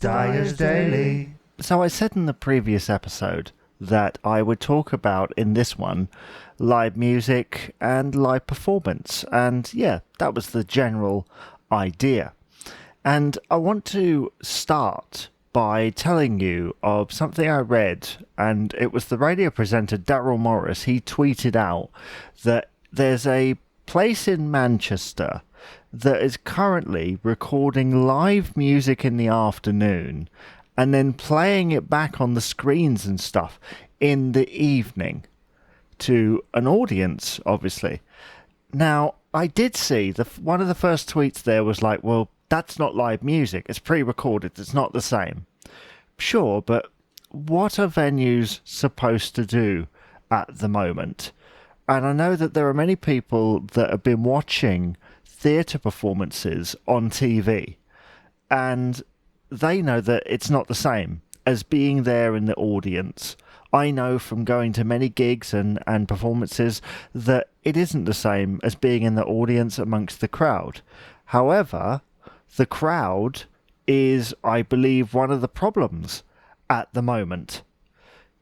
Dyer's Daily. So I said in the previous episode that I would talk about in this one live music and live performance. And yeah, that was the general idea. And I want to start by telling you of something I read, and it was the radio presenter Daryl Morris. He tweeted out that there's a place in Manchester that is currently recording live music in the afternoon and then playing it back on the screens and stuff in the evening to an audience, obviously. Now, I did see one of the first tweets there was like, well, that's not live music. It's pre-recorded. It's not the same. Sure, but what are venues supposed to do at the moment? And I know that there are many people that have been watching theatre performances on TV, and they know that it's not the same as being there in the audience. I know from going to many gigs and performances that it isn't the same as being in the audience amongst the crowd. However, the crowd is, I believe, one of the problems at the moment.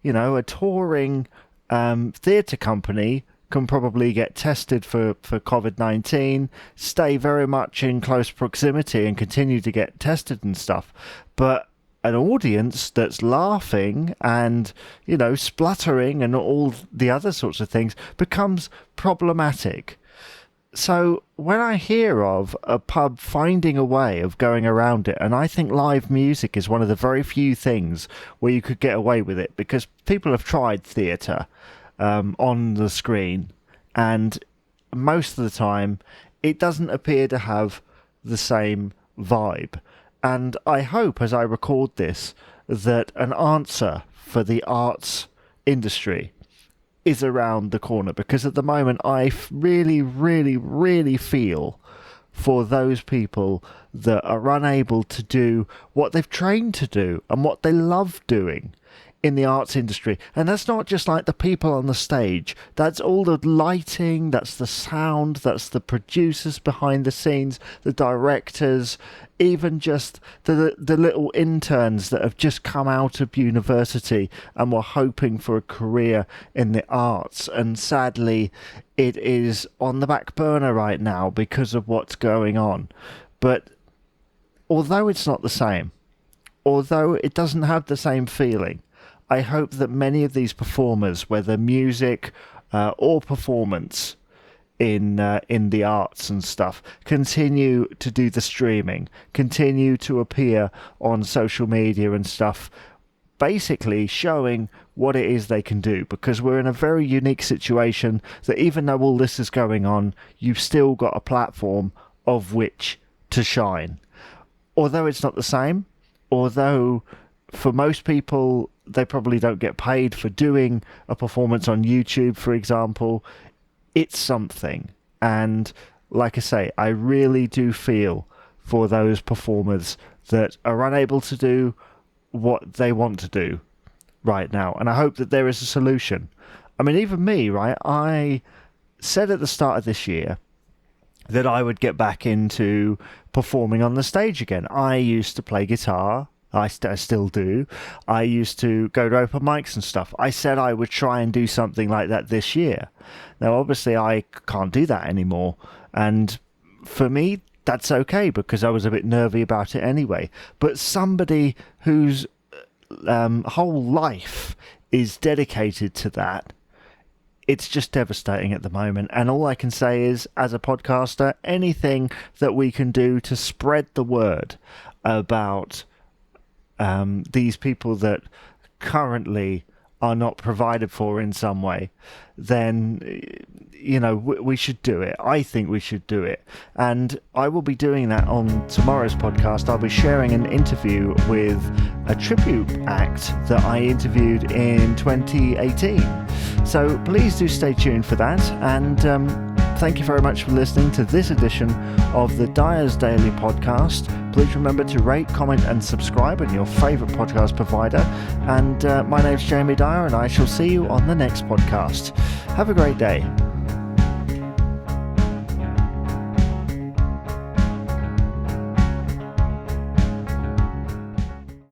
You know, a touring theatre company can probably get tested for COVID-19, stay very much in close proximity and continue to get tested and stuff. But an audience that's laughing and, you know, spluttering and all the other sorts of things becomes problematic. So when I hear of a pub finding a way of going around it, and I think live music is one of the very few things where you could get away with it, because people have tried theatre on the screen, and most of the time it doesn't appear to have the same vibe. And I hope, as I record this, that an answer for the arts industry is around the corner, because at the moment I really feel for those people that are unable to do what they've trained to do and what they love doing in the arts industry. And that's not just like the people on the stage, that's all the lighting, that's the sound, that's the producers behind the scenes, the directors, even just the little interns that have just come out of university and were hoping for a career in the arts. And sadly, it is on the back burner right now because of what's going on. But although it's not the same, although it doesn't have the same feeling, I hope that many of these performers, whether music or performance in the arts and stuff, continue to do the streaming, continue to appear on social media and stuff, basically showing what it is they can do, because we're in a very unique situation that even though all this is going on, you've still got a platform of which to shine. Although it's not the same, although for most people they probably don't get paid for doing a performance on YouTube, for example, it's something. And like I say, I really do feel for those performers that are unable to do what they want to do right now. And I hope that there is a solution. I mean, even me, right? I said at the start of this year that I would get back into performing on the stage again. I used to play guitar. I still do. I used to go to open mics and stuff. I said I would try and do something like that this year. Now, obviously, I can't do that anymore. And for me, that's okay, because I was a bit nervy about it anyway. But somebody whose whole life is dedicated to that, it's just devastating at the moment. And all I can say is, as a podcaster, anything that we can do to spread the word about these people that currently are not provided for in some way, then, you know, we should do it. I think we should do it. And I will be doing that on tomorrow's podcast. I'll be sharing an interview with a tribute act that I interviewed in 2018. So please do stay tuned for that. And thank you very much for listening to this edition of the Dyer's Daily podcast. Please remember to rate, comment and subscribe on your favourite podcast provider. And my name's Jamie Dyer, and I shall see you on the next podcast. Have a great day.